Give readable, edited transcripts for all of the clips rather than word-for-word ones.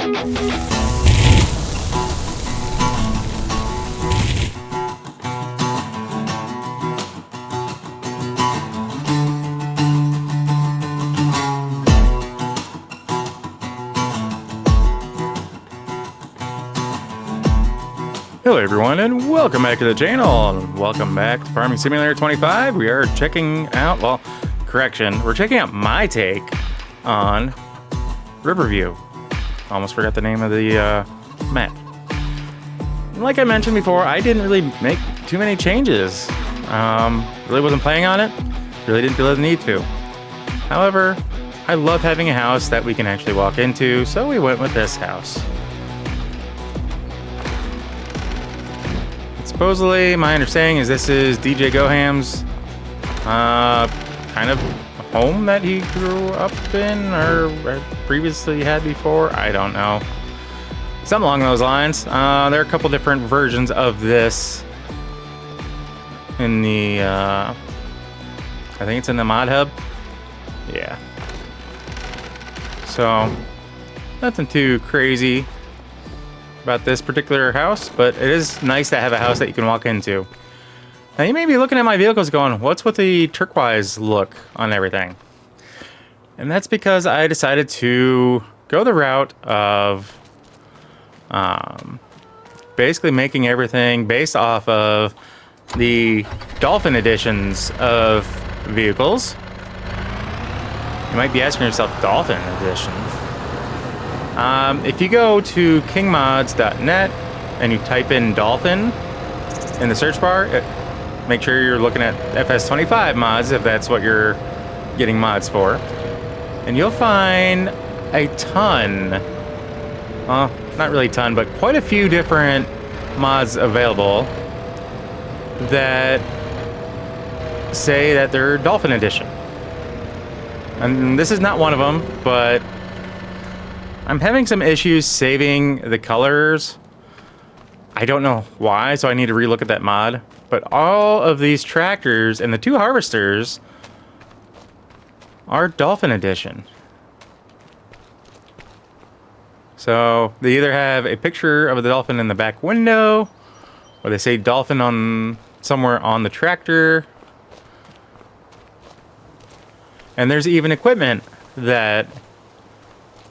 Hello everyone and welcome back to the channel and welcome back to Farming Simulator 25. We are checking out, well, correction, we're checking out my take on Riverview. Almost forgot the name of the map. Like I mentioned before, I didn't really make too many changes. Really wasn't planning on it, really didn't feel the need to. However, I love having a house that we can actually walk into, so we went with this house. Supposedly, my understanding is this is DJ Goham's kind of home that he grew up in or previously had before. I don't know. Something along those lines. There are a couple different versions of this in the, I think it's in the mod hub. Yeah. So, nothing too crazy about this particular house, but it is nice to have a house that you can walk into. Now you may be looking at my vehicles going, what's with the turquoise look on everything? And that's because I decided to go the route of basically making everything based off of the Dolphin editions of vehicles. You might be asking yourself, Dolphin edition? If you go to kingmods.net and you type in Dolphin in the search bar, make sure you're looking at FS25 mods if that's what you're getting mods for. And you'll find a ton, well, not really a ton, but quite a few different mods available that say that they're Dolphin Edition. And this is not one of them, but I'm having some issues saving the colors. I don't know why, so I need to relook at that mod. But all of these tractors and the two harvesters are Dolphin Edition. So they either have a picture of the dolphin in the back window, or they say dolphin on somewhere on the tractor. And there's even equipment that,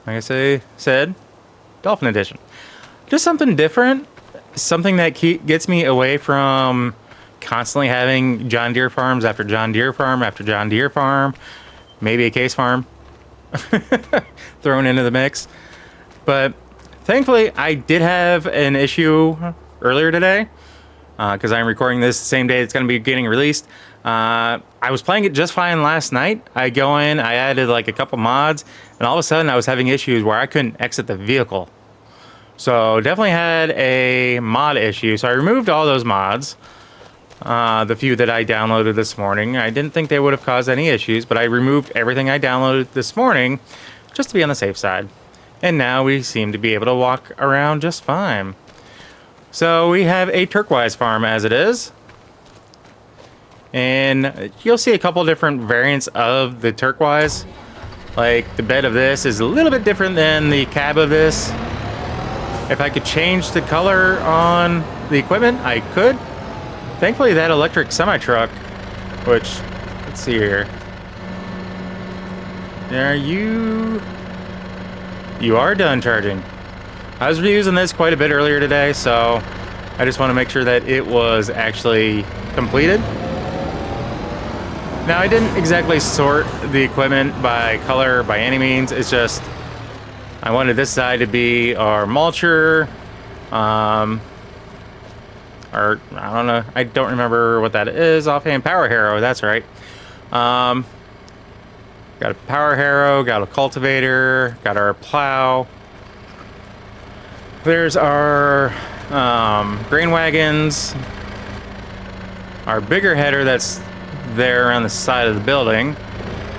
like I said, Dolphin Edition. Just something different. Something that gets me away from constantly having John Deere farms after John Deere farm after John Deere farm. Maybe a case farm thrown into the mix. But thankfully, I did have an issue earlier today. Because I'm recording this the same day it's going to be getting released. I was playing it just fine last night. I go in, I added like a couple mods, and all of a sudden I was having issues where I couldn't exit the vehicle. So definitely had a mod issue. So I removed all those mods, the few that I downloaded this morning. I didn't think they would have caused any issues, but I removed everything I downloaded this morning just to be on the safe side. And now we seem to be able to walk around just fine. So we have a turquoise farm as it is. And you'll see a couple different variants of the turquoise. Like the bed of this is a little bit different than the cab of this. If I could change the color on the equipment, I could. Thankfully that electric semi-truck, which, let's see here. You are done charging. I was reusing this quite a bit earlier today, so I just want to make sure that it was actually completed. Now, I didn't exactly sort the equipment by color by any means. It's just I wanted this side to be our mulcher, or I don't know. I don't remember what that is offhand. Power harrow, that's right. Got a power harrow, got a cultivator, got our plow. There's our grain wagons, our bigger header that's there around the side of the building.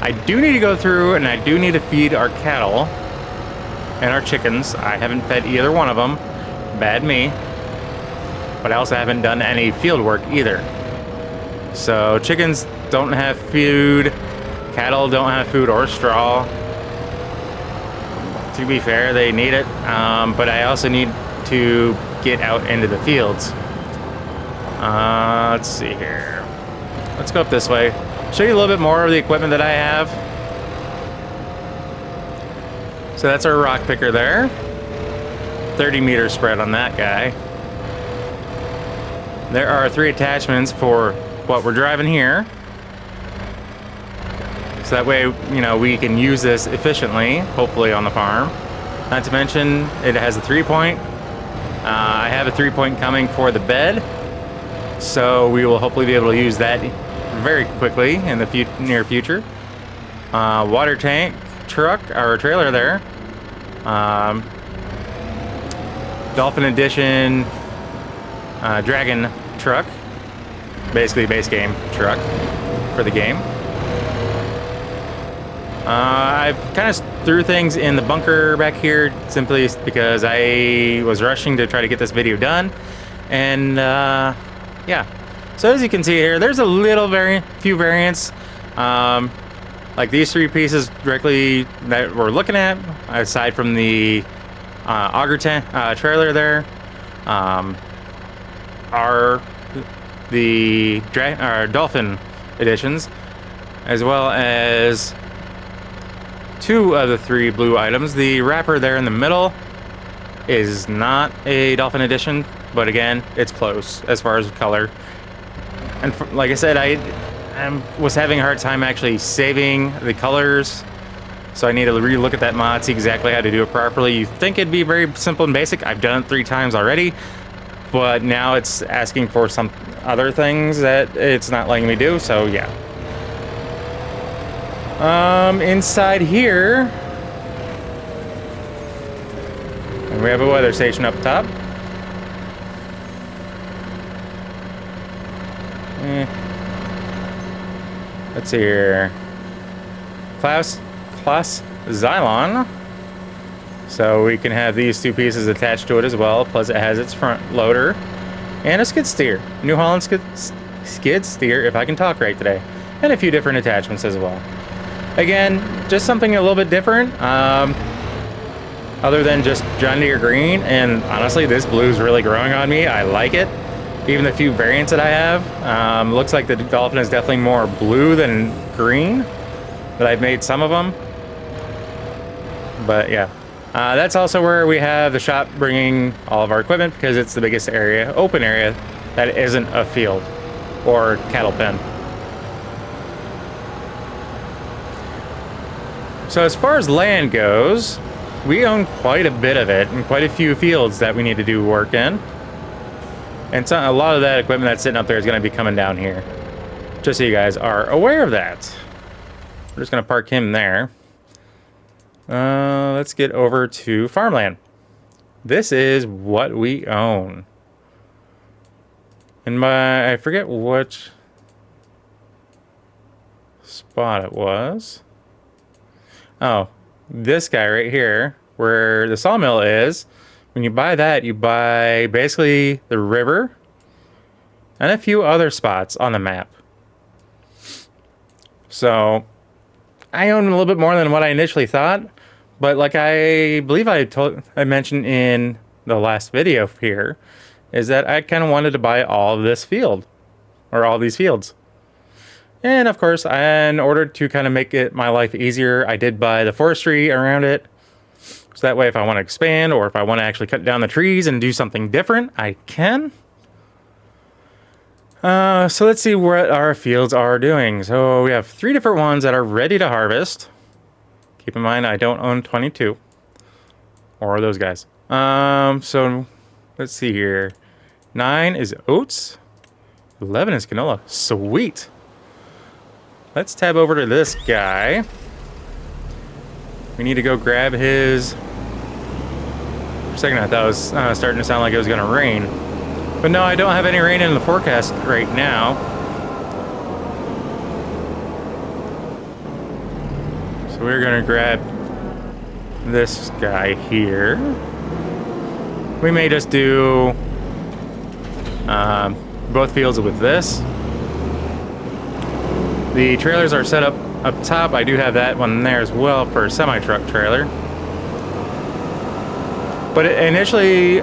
I do need to go through and I do need to feed our cattle and our chickens. I haven't fed either one of them. Bad me. But I also haven't done any field work either. So chickens don't have food. Cattle don't have food or straw. To be fair, they need it, but I also need to get out into the fields. Let's see here. Let's go up this way. Show you a little bit more of the equipment that I have. So that's our rock picker there. 30-meter spread on that guy. There are 3 attachments for what we're driving here. So that way, you know, we can use this efficiently, hopefully on the farm. Not to mention, it has a 3-point. I have a 3-point coming for the bed. So we will hopefully be able to use that very quickly in the near future. Water tank, truck, or trailer there. Dolphin Edition Dragon truck. Basically base game truck for the game. I've kind of threw things in the bunker back here simply because I was rushing to try to get this video done. And yeah, so as you can see here, there's a little few variants. Like these 3 pieces directly that we're looking at, aside from the auger trailer there, are the Dolphin editions, as well as 2 of the 3 blue items. The wrapper there in the middle is not a Dolphin edition, but again, it's close as far as color. And like I said, I was having a hard time actually saving the colors, so I need to re-look at that mod, see exactly how to do it properly. You think it'd be very simple and basic. I've done it 3 times already, but now it's asking for some other things that it's not letting me do, so yeah. Inside here, and we have a weather station up top. Let's see here. Class Xylon. So we can have these 2 pieces attached to it as well. Plus it has its front loader and a skid steer. New Holland skid steer, if I can talk right today. And a few different attachments as well. Again, just something a little bit different. Other than just John Deere green. And honestly, this blue is really growing on me. I like it. Even the few variants that I have. Looks like the Dolphin is definitely more blue than green. But I've made some of them. But yeah. That's also where we have the shop bringing all of our equipment, because it's the biggest area, open area, that isn't a field or cattle pen. So as far as land goes, we own quite a bit of it and quite a few fields that we need to do work in. And so a lot of that equipment that's sitting up there is going to be coming down here. Just so you guys are aware of that. We're just going to park him there. Let's get over to farmland. This is what we own. And I forget which spot it was. Oh, this guy right here, where the sawmill is. When you buy that, you buy basically the river and a few other spots on the map. So I own a little bit more than what I initially thought, but like I believe I mentioned in the last video here, is that I kind of wanted to buy all of this field, or all these fields. And of course, in order to kind of make my life easier, I did buy the forestry around it. So that way, if I want to expand, or if I want to actually cut down the trees and do something different, I can. So let's see what our fields are doing. So we have 3 different ones that are ready to harvest. Keep in mind, I don't own 22. Or those guys. So let's see here. 9 is oats. 11 is canola. Sweet. Let's tab over to this guy. We need to go grab his... For a second I thought it was starting to sound like it was going to rain. But no, I don't have any rain in the forecast right now. So we're going to grab this guy here. We may just do both fields with this. The trailers are set up top. I do have that one there as well for a semi-truck trailer. But initially,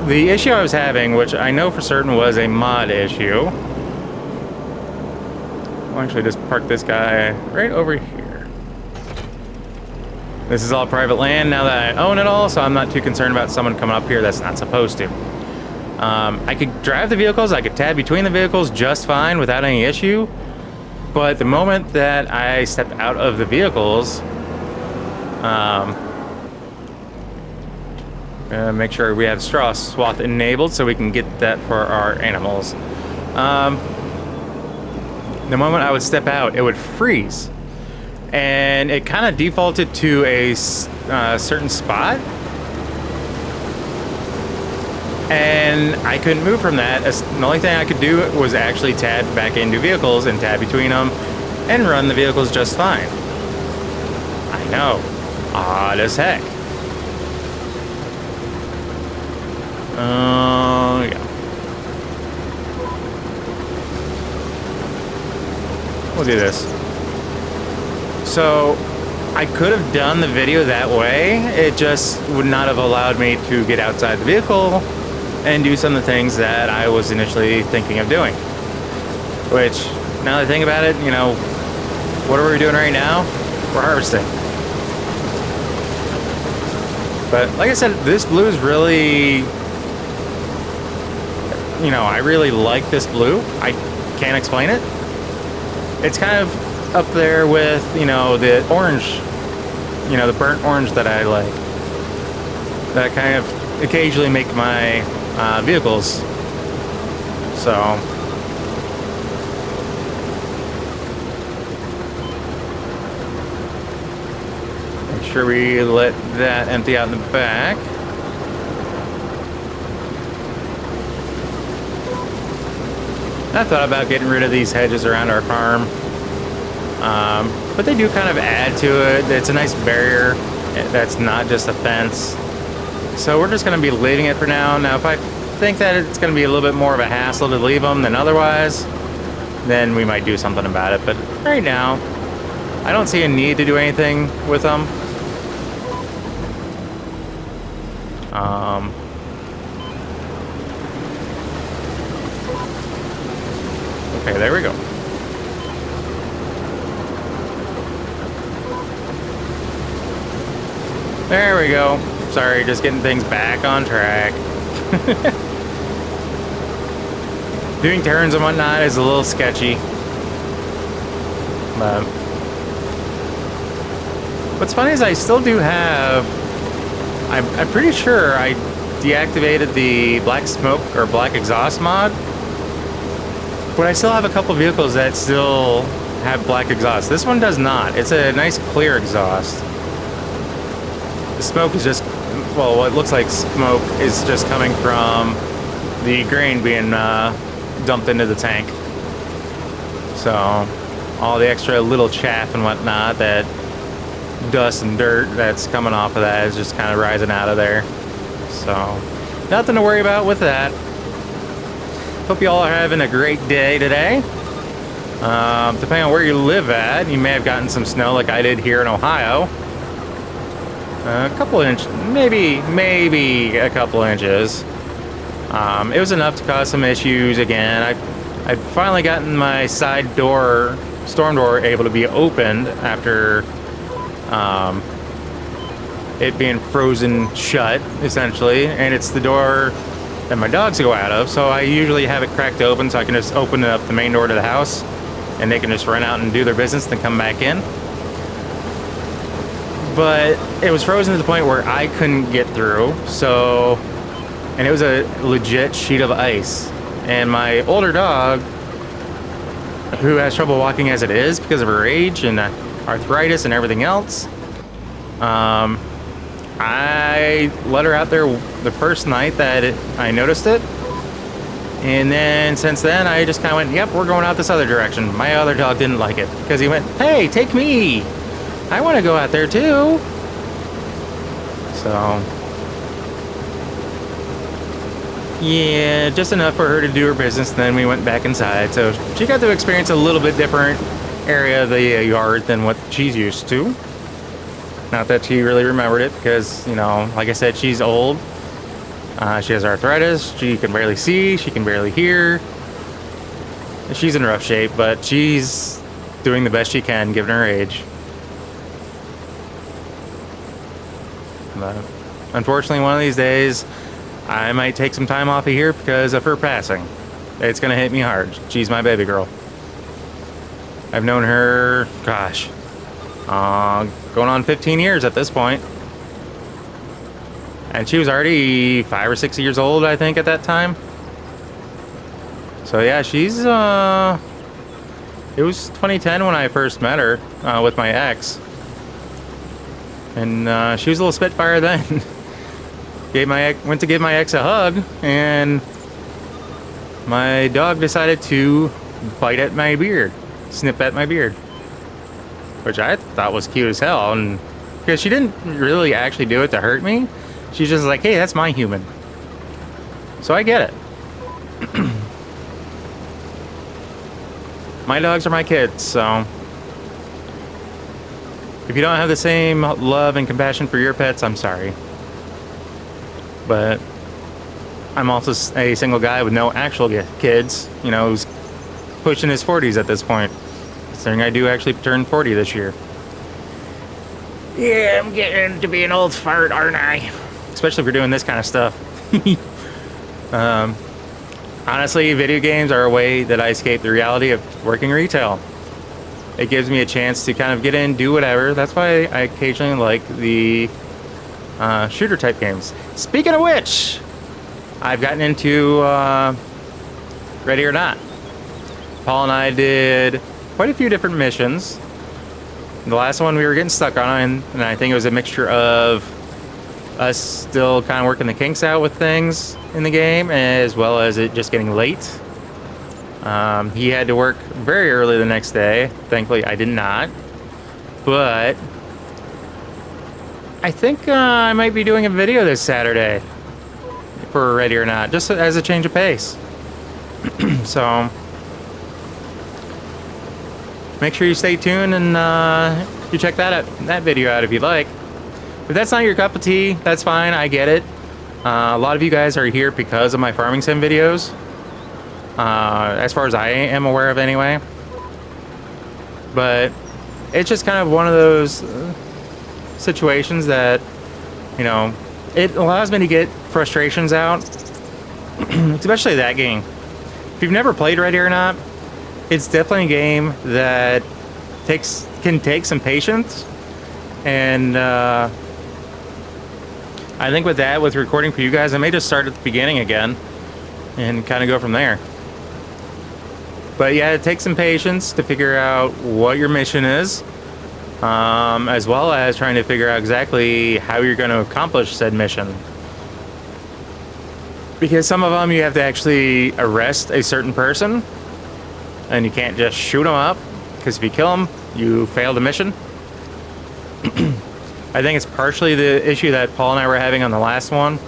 the issue I was having, which I know for certain was a mod issue. I'll actually just park this guy right over here. This is all private land now that I own it all, so I'm not too concerned about someone coming up here that's not supposed to. I could drive the vehicles, I could tab between the vehicles just fine without any issue. But the moment that I stepped out of the vehicles, make sure we have Strauss swath enabled so we can get that for our animals. The moment I would step out, it would freeze. And it kind of defaulted to a certain spot. And I couldn't move from that. The only thing I could do was actually tab back into vehicles and tab between them and run the vehicles just fine. I know. Odd as heck. Yeah. We'll do this. So, I could have done the video that way. It just would not have allowed me to get outside the vehicle and do some of the things that I was initially thinking of doing. Which, now that I think about it, you know, what are we doing right now? We're harvesting. But like I said, this blue is really, you know, I really like this blue. I can't explain it. It's kind of up there with, you know, the orange, you know, the burnt orange that I like. That kind of occasionally make my vehicles. So make sure we let that empty out in the back. I thought about getting rid of these hedges around our farm, but they do kind of add to it. It's a nice barrier that's not just a fence. So we're just going to be leaving it for now. Now, if I think that it's going to be a little bit more of a hassle to leave them than otherwise, then we might do something about it. But right now, I don't see a need to do anything with them. Okay, there we go. There we go. Sorry, just getting things back on track. Doing turns and whatnot is a little sketchy. But what's funny is I still do have... I'm pretty sure I deactivated the black smoke or black exhaust mod. But I still have a couple vehicles that still have black exhaust. This one does not. It's a nice clear exhaust. The smoke is just, well, what looks like smoke is just coming from the grain being dumped into the tank. So all the extra little chaff and whatnot, that dust and dirt that's coming off of that is just kind of rising out of there. So nothing to worry about with that. Hope you all are having a great day today. Depending on where you live at, you may have gotten some snow like I did here in Ohio. A couple inches, maybe a couple inches. It was enough to cause some issues again. I've finally gotten my side door, storm door, able to be opened after it being frozen shut, essentially. And it's the door that my dogs go out of, so I usually have it cracked open so I can just open up the main door to the house and they can just run out and do their business, then come back in. But it was frozen to the point where I couldn't get through, so, and it was a legit sheet of ice. And my older dog, who has trouble walking as it is because of her age and arthritis and everything else, I let her out there the first night that I noticed it. And then since then, I just kind of went, yep, we're going out this other direction. My other dog didn't like it because he went, hey, take me. I want to go out there too. So, yeah, just enough for her to do her business. Then we went back inside. So she got to experience a little bit different area of the yard than what she's used to. Not that she really remembered it because, you know, like I said, she's old. She has arthritis. She can barely see. She can barely hear. She's in rough shape, but she's doing the best she can given her age. But unfortunately, one of these days, I might take some time off of here because of her passing. It's going to hit me hard. She's my baby girl. I've known her, gosh, going on 15 years at this point. And she was already 5 or 6 years old, I think, at that time. So yeah, she's, it was 2010 when I first met her with my ex. And she was a little Spitfire then. Went to give my ex a hug, and my dog decided to bite at my beard, snip at my beard, which I thought was cute as hell. And because she didn't really actually do it to hurt me, she's just like, hey, that's my human. So I get it. My dogs are my kids, so if you don't have the same love and compassion for your pets, I'm sorry. But I'm also a single guy with no actual kids, you know, who's pushing his 40s at this point. Considering I do actually turn 40 this year. Yeah, I'm getting to be an old fart, aren't I? Especially if we're doing this kind of stuff. Honestly, video games are a way that I escape the reality of working retail. It gives me a chance to kind of get in, do whatever. That's why I occasionally like the shooter type games. Speaking of which, I've gotten into Ready or Not. Paul and I did quite a few different missions. The last one we were getting stuck on, and I think it was a mixture of us still kind of working the kinks out with things in the game, as well as it just getting late. He had to work very early the next day. Thankfully, I did not. But I think I might be doing a video this Saturday for Ready or Not, just as a change of pace. So make sure you stay tuned and you check that video out if you'd like. If that's not your cup of tea, that's fine. I get it. A lot of you guys are here because of my farming sim videos. As far as I am aware of anyway. But it's just kind of one of those situations that, you know, it allows me to get frustrations out. Especially that game. If you've never played Ready or Not, it's definitely a game that can take some patience. And I think with recording for you guys, I may just start at the beginning again and kind of go from there. But yeah, it takes some patience to figure out what your mission is, as well as trying to figure out exactly how you're going to accomplish said mission. Because some of them you have to actually arrest a certain person, and you can't just shoot them up, because if you kill them, you fail the mission. I think it's partially the issue that Paul and I were having on the last one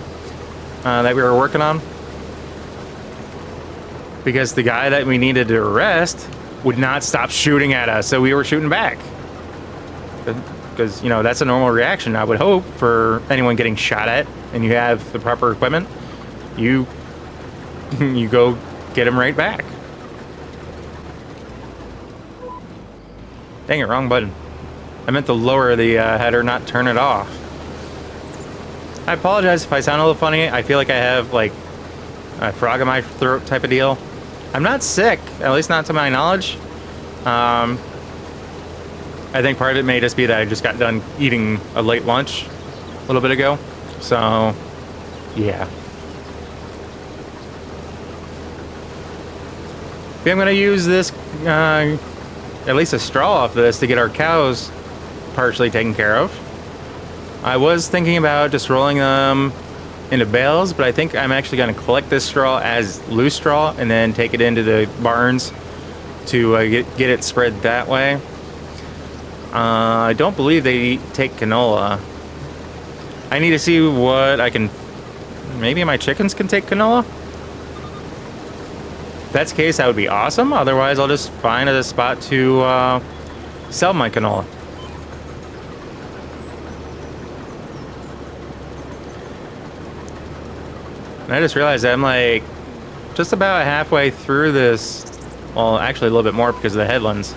that we were working on. Because the guy that we needed to arrest would not stop shooting at us, so we were shooting back. Because, you know, that's a normal reaction, I would hope, for anyone getting shot at and you have the proper equipment. You go get him right back. Dang it, wrong button. I meant to lower the header, not turn it off. I apologize if I sound a little funny. I feel like I have, like, a frog in my throat type of deal. I'm not sick, at least not to my knowledge. I think part of it may just be that I just got done eating a late lunch a little bit ago. So, yeah. I'm going to use this, at least a straw off this to get our cows partially taken care of. I was thinking about just rolling them into bales, but I think I'm actually going to collect this straw as loose straw and then take it into the barns to get it spread that way. I don't believe they take canola. I need to see what I can... Maybe my chickens can take canola? If that's the case, that would be awesome. Otherwise, I'll just find a spot to sell my canola. And I just realized that I'm like just about halfway through this. Well, actually a little bit more because of the headlands.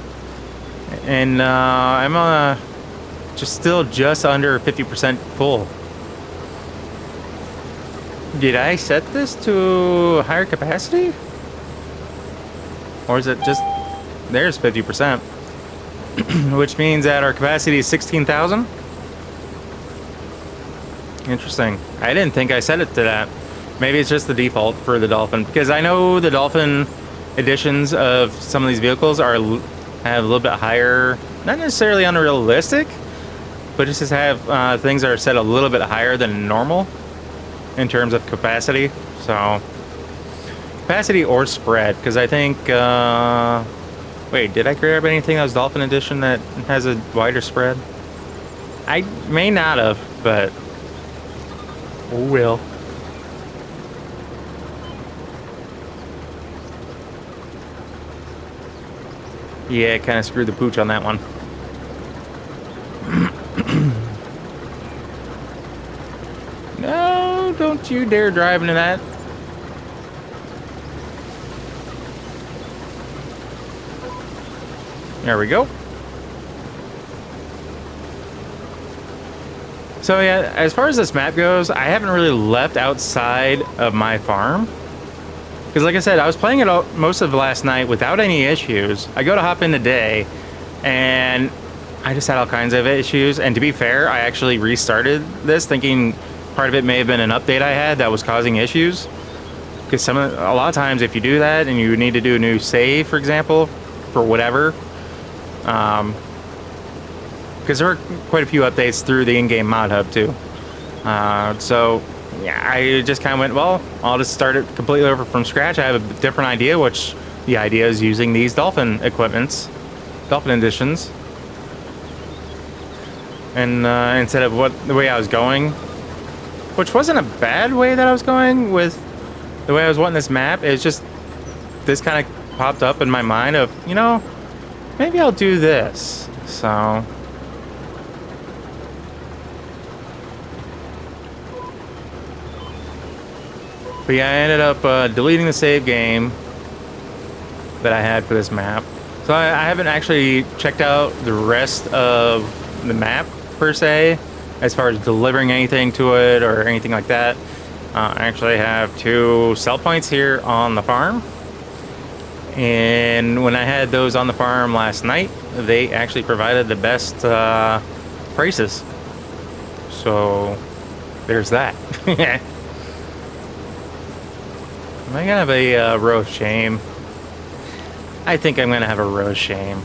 And I'm just still just under 50% full. Did I set this to higher capacity? Or is it just... There's 50%. Which means that our capacity is 16,000? Interesting. I didn't think I set it to that. Maybe it's just the default for the Dolphin. Because I know the Dolphin editions of some of these vehicles have a little bit higher... Not necessarily unrealistic, but just have things that are set a little bit higher than normal in terms of capacity. So capacity or spread, because I think wait, did I grab anything that was Dolphin edition that has a wider spread? I may not have, but oh well. Yeah, kind of screwed the pooch on that one. No, don't you dare drive into that. There we go. So yeah, as far as this map goes, I haven't really left outside of my farm. Because like I said, I was playing it most of last night without any issues. I go to hop in today, and I just had all kinds of issues. And to be fair, I actually restarted this thinking part of it may have been an update I had that was causing issues. Because a lot of times if you do that and you need to do a new save, for example, for whatever, because there are quite a few updates through the in-game mod hub too. So yeah, I just kind of went, well, I'll just start it completely over from scratch. I have a different idea, which the idea is using these Dolphin Dolphin editions. And instead of the way I was going, which wasn't a bad way that I was going with the way I was wanting this map, it's just this kind of popped up in my mind of, you know, maybe I'll do this. So but yeah, I ended up deleting the save game that I had for this map. So I haven't actually checked out the rest of the map per se, as far as delivering anything to it or anything like that. I actually have 2 sell points here on the farm. And when I had those on the farm last night, they actually provided the best prices. So there's that. Am I gonna have a row of shame? I think I'm gonna have a row of shame.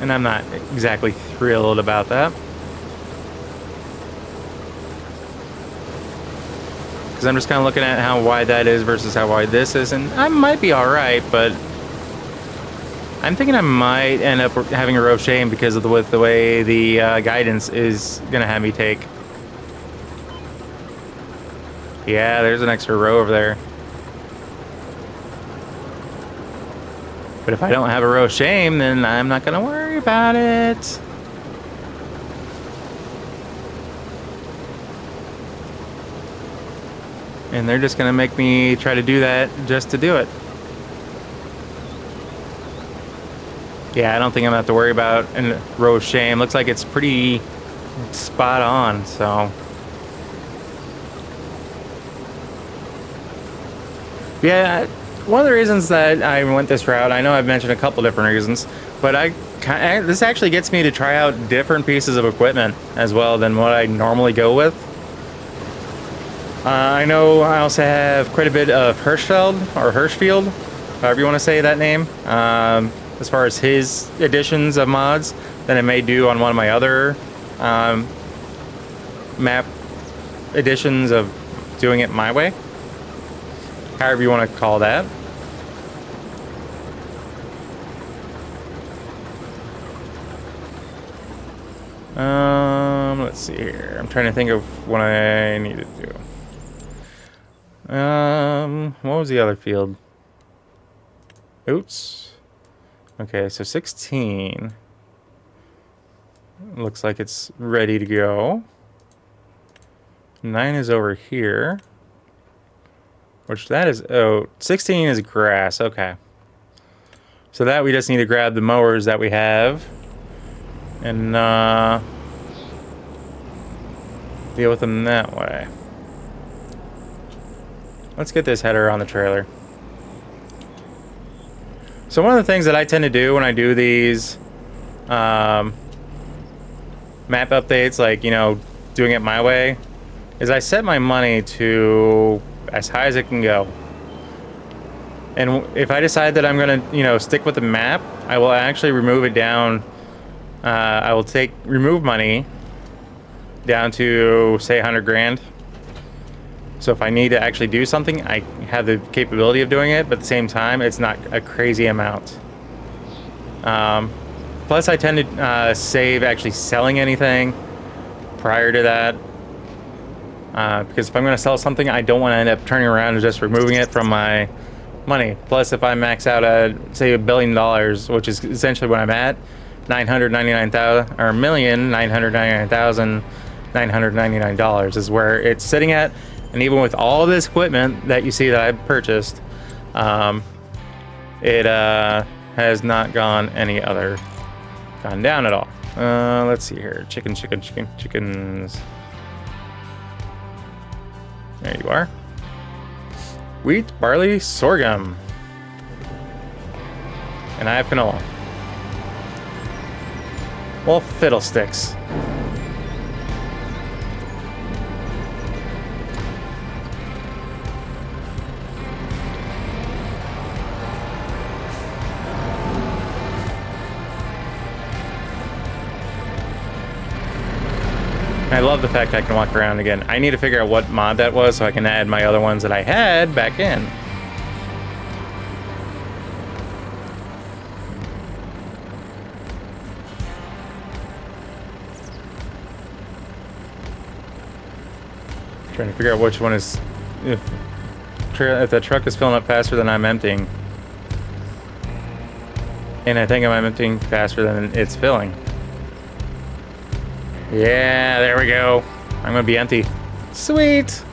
And I'm not exactly thrilled about that. Because I'm just kind of looking at how wide that is versus how wide this is. And I might be alright, but I'm thinking I might end up having a row of shame because of the way the guidance is gonna have me take. Yeah, there's an extra row over there. But if I don't have a row of shame, then I'm not going to worry about it. And they're just going to make me try to do that just to do it. Yeah, I don't think I'm going to have to worry about a row of shame. Looks like it's pretty spot on, so. Yeah. One of the reasons that I went this route, I know I've mentioned a couple different reasons, but this actually gets me to try out different pieces of equipment as well than what I normally go with. I know I also have quite a bit of Hirschfield, however you want to say that name, as far as his editions of mods than I may do on one of my other map editions of doing it my way. However you want to call that. Let's see here. I'm trying to think of what I need to do. What was the other field? Oops. Okay, so 16. Looks like it's ready to go. 9 is over here. Which that is, oh, 16 is grass, okay. So that we just need to grab the mowers that we have and deal with them that way. Let's get this header on the trailer. So one of the things that I tend to do when I do these map updates, like, you know, doing it my way, is I set my money to as high as it can go. And if I decide that I'm gonna, you know, stick with the map, I will actually remove it down. I will remove money down to, say, 100 grand. So if I need to actually do something, I have the capability of doing it, but at the same time, it's not a crazy amount. Plus, I tend to save actually selling anything prior to that. Because if I'm going to sell something, I don't want to end up turning around and just removing it from my money. Plus, if I max out at, say, $1 billion, which is essentially what I'm at, $999,999,999 is where it's sitting at. And even with all this equipment that you see that I purchased, it has not gone down at all. Let's see here. Chickens. There you are. Wheat, barley, sorghum. And I have canola. Well, fiddlesticks. I love the fact I can walk around again. I need to figure out what mod that was so I can add my other ones that I had back in. Trying to figure out which one is... If the truck is filling up faster than I'm emptying. And I think I'm emptying faster than it's filling. Yeah, there we go. I'm gonna be empty. Sweet.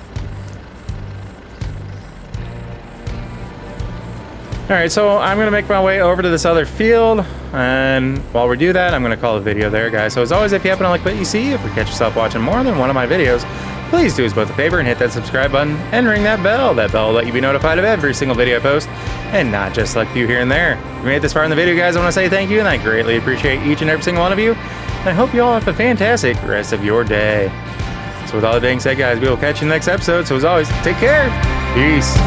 Alright, so I'm gonna make my way over to this other field, and while we do that, I'm gonna call the video there, guys. So as always, if you happen to like what you see, if you catch yourself watching more than one of my videos, please do us both a favor and hit that subscribe button and ring that bell. That bell will let you be notified of every single video I post, and not just like you here and there. If you made it this far in the video, guys, I want to say thank you, and I greatly appreciate each and every single one of you. And I hope you all have a fantastic rest of your day. So with all that being said, guys, we will catch you in the next episode. So as always, take care. Peace.